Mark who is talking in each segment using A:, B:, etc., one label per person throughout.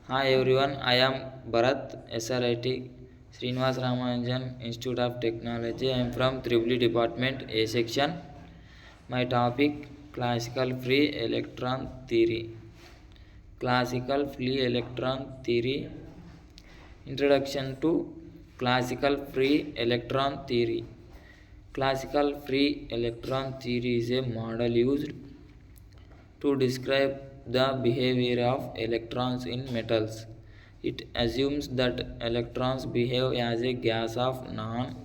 A: Hi everyone, I am Bharat, SRIT, Srinivas Ramanujan Institute of Technology. I am from Triple Department A section. My topic Classical Free Electron Theory. Classical Free Electron Theory. Introduction to Classical Free Electron Theory. Classical free electron theory is a model used to describe the behavior of electrons in metals. It assumes that electrons behave as a gas of non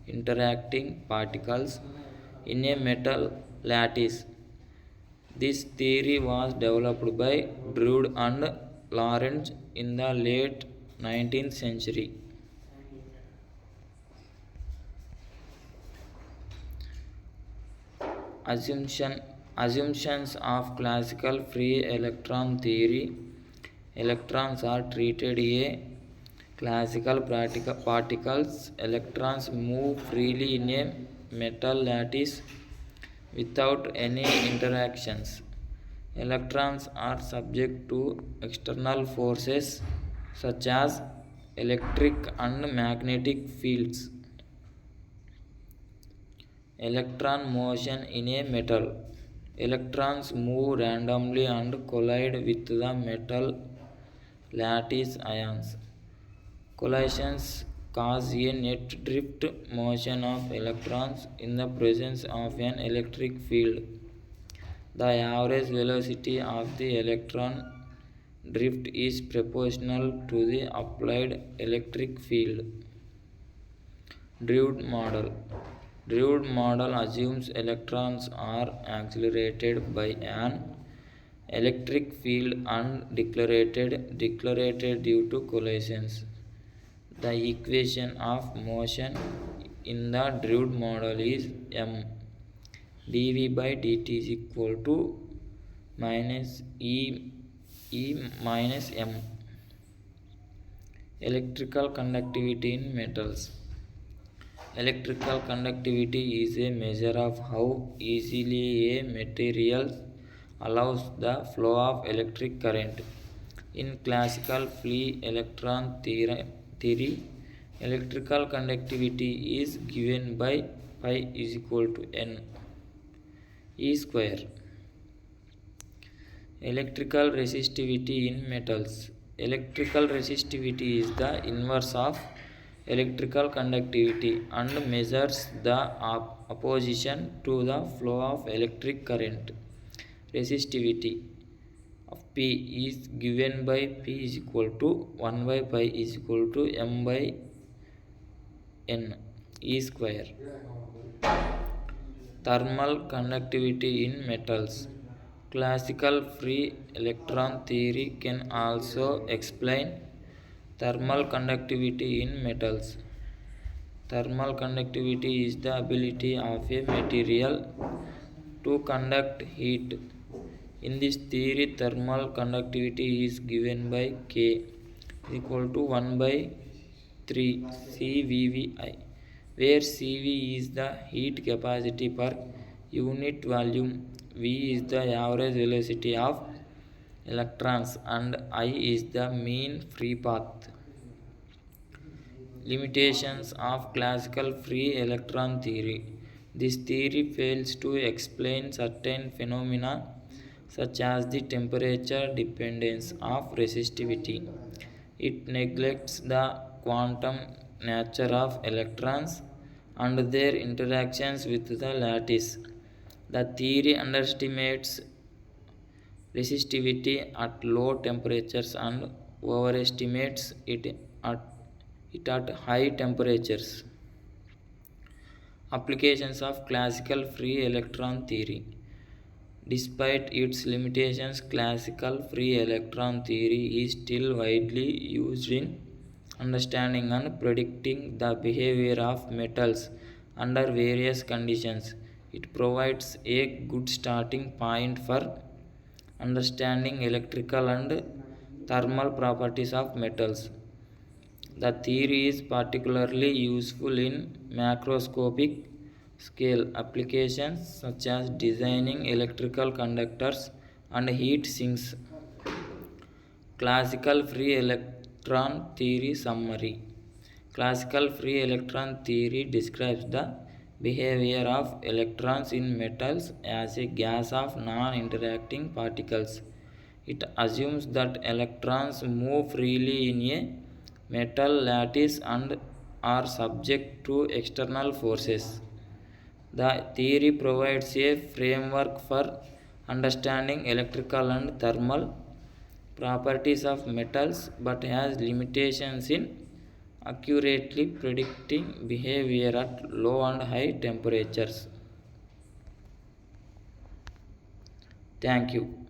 A: interacting particles in a metal lattice. This theory was developed by Drude and Lorentz in the late 19th century. Assumption Assumptions of classical free electron theory. Electrons are treated as classical particles. Electrons move freely in a metal lattice without any interactions. Electrons are subject to external forces such as electric and magnetic fields. Electron motion in a metal. Electrons move randomly and collide with the metal lattice ions. Collisions cause a net drift motion of electrons in the presence of an electric field. The average velocity of the electron drift is proportional to the applied electric field. Drude model. Drude model assumes electrons are accelerated by an electric field and declared due to collisions. The equation of motion in the Drude model is m dv by dt is equal to minus e minus m. Electrical conductivity in metals. Electrical conductivity is a measure of how easily a material allows the flow of electric current. In classical free electron theory, electrical conductivity is given by pi is equal to n e square. Electrical resistivity in metals. Electrical resistivity is the inverse of electrical conductivity and measures the opposition to the flow of electric current. Resistivity of P is given by P is equal to 1 by pi is equal to m by n e square. Thermal conductivity in metals. Classical free electron theory can also explain thermal conductivity in metals. Thermal conductivity is the ability of a material to conduct heat. In this theory, thermal conductivity is given by K equal to 1 by 3 CVVI, where CV is the heat capacity per unit volume, V is the average velocity of electrons, and I is the mean free path. Limitations of classical free electron theory. This theory fails to explain certain phenomena such as the temperature dependence of resistivity. It neglects the quantum nature of electrons and their interactions with the lattice. The theory underestimates resistivity at low temperatures and overestimates it at high temperatures. Applications of classical free electron theory. Despite its limitations, classical free electron theory is still widely used in understanding and predicting the behavior of metals under various conditions. It provides a good starting point for understanding electrical and thermal properties of metals. The theory is particularly useful in macroscopic scale applications such as designing electrical conductors and heat sinks. Classical free electron theory summary. Classical free electron theory describes the behavior of electrons in metals as a gas of non-interacting particles. It assumes that electrons move freely in a metal lattice and are subject to external forces. The theory provides a framework for understanding electrical and thermal properties of metals but has limitations in accurately predicting behavior at low and high temperatures. Thank you.